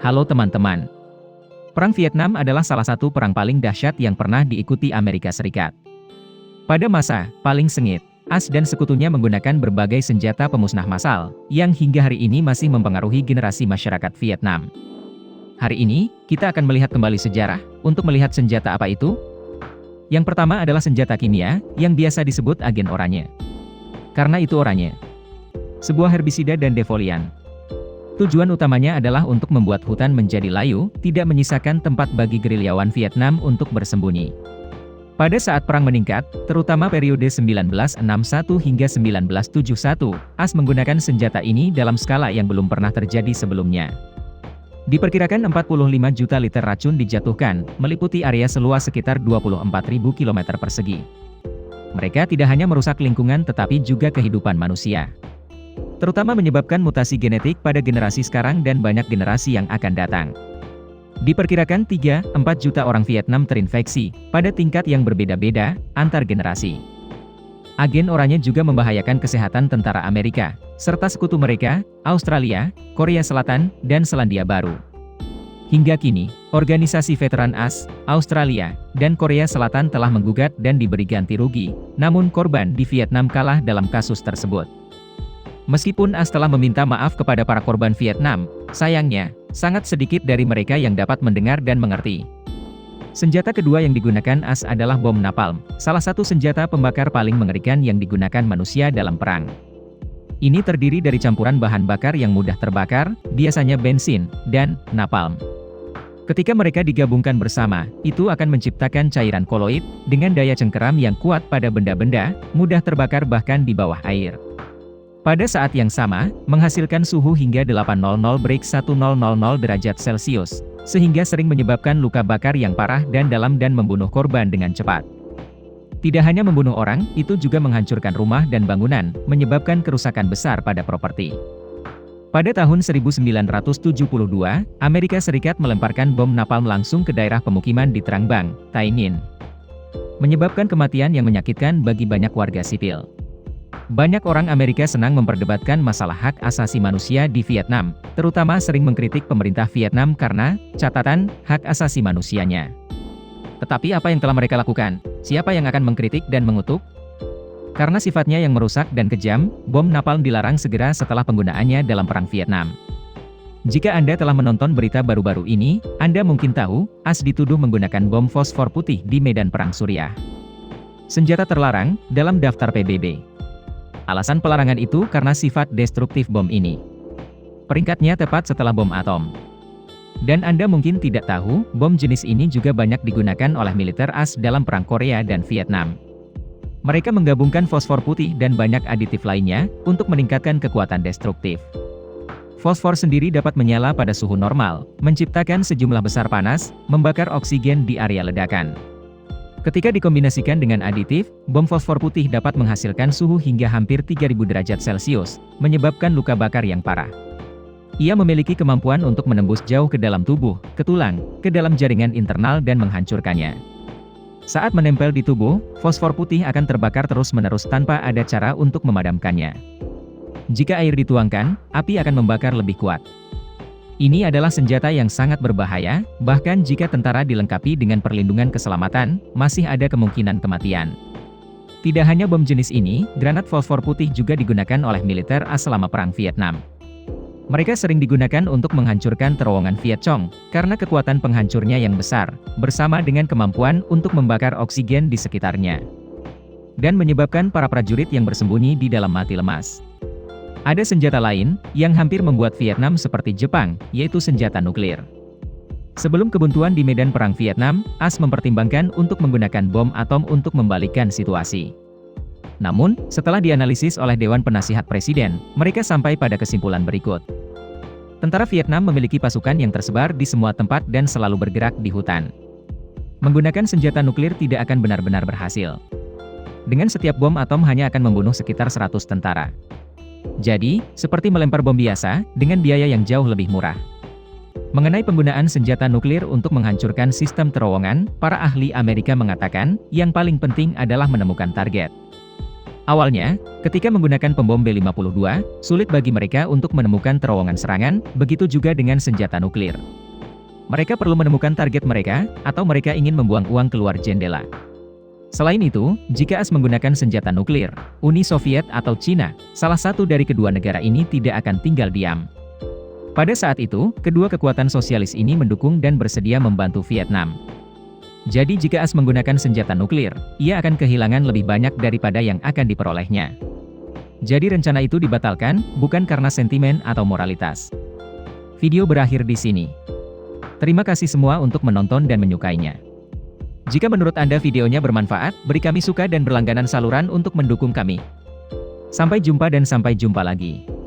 Halo teman-teman. Perang Vietnam adalah salah satu perang paling dahsyat yang pernah diikuti Amerika Serikat. Pada masa paling sengit, AS dan sekutunya menggunakan berbagai senjata pemusnah massal, yang hingga hari ini masih mempengaruhi generasi masyarakat Vietnam. Hari ini, kita akan melihat kembali sejarah, untuk melihat senjata apa itu. Yang pertama adalah senjata kimia, yang biasa disebut agen oranye. Karena itu oranye, sebuah herbisida dan defolian. Tujuan utamanya adalah untuk membuat hutan menjadi layu, tidak menyisakan tempat bagi gerilyawan Vietnam untuk bersembunyi. Pada saat perang meningkat, terutama periode 1961 hingga 1971, AS menggunakan senjata ini dalam skala yang belum pernah terjadi sebelumnya. Diperkirakan 45 juta liter racun dijatuhkan, meliputi area seluas sekitar 24.000 km persegi. Mereka tidak hanya merusak lingkungan tetapi juga kehidupan manusia. Terutama menyebabkan mutasi genetik pada generasi sekarang dan banyak generasi yang akan datang. Diperkirakan 3-4 juta orang Vietnam terinfeksi, pada tingkat yang berbeda-beda, antar generasi. Agen oranye juga membahayakan kesehatan tentara Amerika, serta sekutu mereka, Australia, Korea Selatan, dan Selandia Baru. Hingga kini, organisasi veteran AS, Australia, dan Korea Selatan telah menggugat dan diberi ganti rugi, namun korban di Vietnam kalah dalam kasus tersebut. Meskipun AS telah meminta maaf kepada para korban Vietnam, sayangnya, sangat sedikit dari mereka yang dapat mendengar dan mengerti. Senjata kedua yang digunakan AS adalah bom napalm, salah satu senjata pembakar paling mengerikan yang digunakan manusia dalam perang. Ini terdiri dari campuran bahan bakar yang mudah terbakar, biasanya bensin, dan napalm. Ketika mereka digabungkan bersama, itu akan menciptakan cairan koloid, dengan daya cengkeram yang kuat pada benda-benda, mudah terbakar bahkan di bawah air. Pada saat yang sama, menghasilkan suhu hingga 800°C derajat Celcius, sehingga sering menyebabkan luka bakar yang parah dan dalam dan membunuh korban dengan cepat. Tidak hanya membunuh orang, itu juga menghancurkan rumah dan bangunan, menyebabkan kerusakan besar pada properti. Pada tahun 1972, Amerika Serikat melemparkan bom napalm langsung ke daerah pemukiman di Trang Bang, Tay Ninh, menyebabkan kematian yang menyakitkan bagi banyak warga sipil. Banyak orang Amerika senang memperdebatkan masalah hak asasi manusia di Vietnam, terutama sering mengkritik pemerintah Vietnam karena catatan hak asasi manusianya. Tetapi apa yang telah mereka lakukan? Siapa yang akan mengkritik dan mengutuk? Karena sifatnya yang merusak dan kejam, bom napalm dilarang segera setelah penggunaannya dalam Perang Vietnam. Jika Anda telah menonton berita baru-baru ini, Anda mungkin tahu, AS dituduh menggunakan bom fosfor putih di medan Perang Suriah. Senjata terlarang dalam daftar PBB. Alasan pelarangan itu karena sifat destruktif bom ini. Peringkatnya tepat setelah bom atom. Dan Anda mungkin tidak tahu, bom jenis ini juga banyak digunakan oleh militer AS dalam Perang Korea dan Vietnam. Mereka menggabungkan fosfor putih dan banyak aditif lainnya, untuk meningkatkan kekuatan destruktif. Fosfor sendiri dapat menyala pada suhu normal, menciptakan sejumlah besar panas, membakar oksigen di area ledakan. Ketika dikombinasikan dengan aditif, bom fosfor putih dapat menghasilkan suhu hingga hampir 3000 derajat Celcius, menyebabkan luka bakar yang parah. Ia memiliki kemampuan untuk menembus jauh ke dalam tubuh, ke tulang, ke dalam jaringan internal dan menghancurkannya. Saat menempel di tubuh, fosfor putih akan terbakar terus-menerus tanpa ada cara untuk memadamkannya. Jika air dituangkan, api akan membakar lebih kuat. Ini adalah senjata yang sangat berbahaya, bahkan jika tentara dilengkapi dengan perlindungan keselamatan, masih ada kemungkinan kematian. Tidak hanya bom jenis ini, granat fosfor putih juga digunakan oleh militer AS selama Perang Vietnam. Mereka sering digunakan untuk menghancurkan terowongan Viet Cong, karena kekuatan penghancurnya yang besar, bersama dengan kemampuan untuk membakar oksigen di sekitarnya. Dan menyebabkan para prajurit yang bersembunyi di dalam mati lemas. Ada senjata lain, yang hampir membuat Vietnam seperti Jepang, yaitu senjata nuklir. Sebelum kebuntuan di medan Perang Vietnam, AS mempertimbangkan untuk menggunakan bom atom untuk membalikkan situasi. Namun, setelah dianalisis oleh Dewan Penasihat Presiden, mereka sampai pada kesimpulan berikut. Tentara Vietnam memiliki pasukan yang tersebar di semua tempat dan selalu bergerak di hutan. Menggunakan senjata nuklir tidak akan benar-benar berhasil. Dengan setiap bom atom hanya akan membunuh sekitar 100 tentara. Jadi, seperti melempar bom biasa, dengan biaya yang jauh lebih murah. Mengenai penggunaan senjata nuklir untuk menghancurkan sistem terowongan, para ahli Amerika mengatakan, yang paling penting adalah menemukan target. Awalnya, ketika menggunakan pembom B-52, sulit bagi mereka untuk menemukan terowongan serangan, begitu juga dengan senjata nuklir. Mereka perlu menemukan target mereka, atau mereka ingin membuang uang keluar jendela. Selain itu, jika AS menggunakan senjata nuklir, Uni Soviet atau Cina, salah satu dari kedua negara ini tidak akan tinggal diam. Pada saat itu, kedua kekuatan sosialis ini mendukung dan bersedia membantu Vietnam. Jadi jika AS menggunakan senjata nuklir, ia akan kehilangan lebih banyak daripada yang akan diperolehnya. Jadi rencana itu dibatalkan, bukan karena sentimen atau moralitas. Video berakhir di sini. Terima kasih semua untuk menonton dan menyukainya. Jika menurut Anda videonya bermanfaat, beri kami suka dan berlangganan saluran untuk mendukung kami. Sampai jumpa dan sampai jumpa lagi.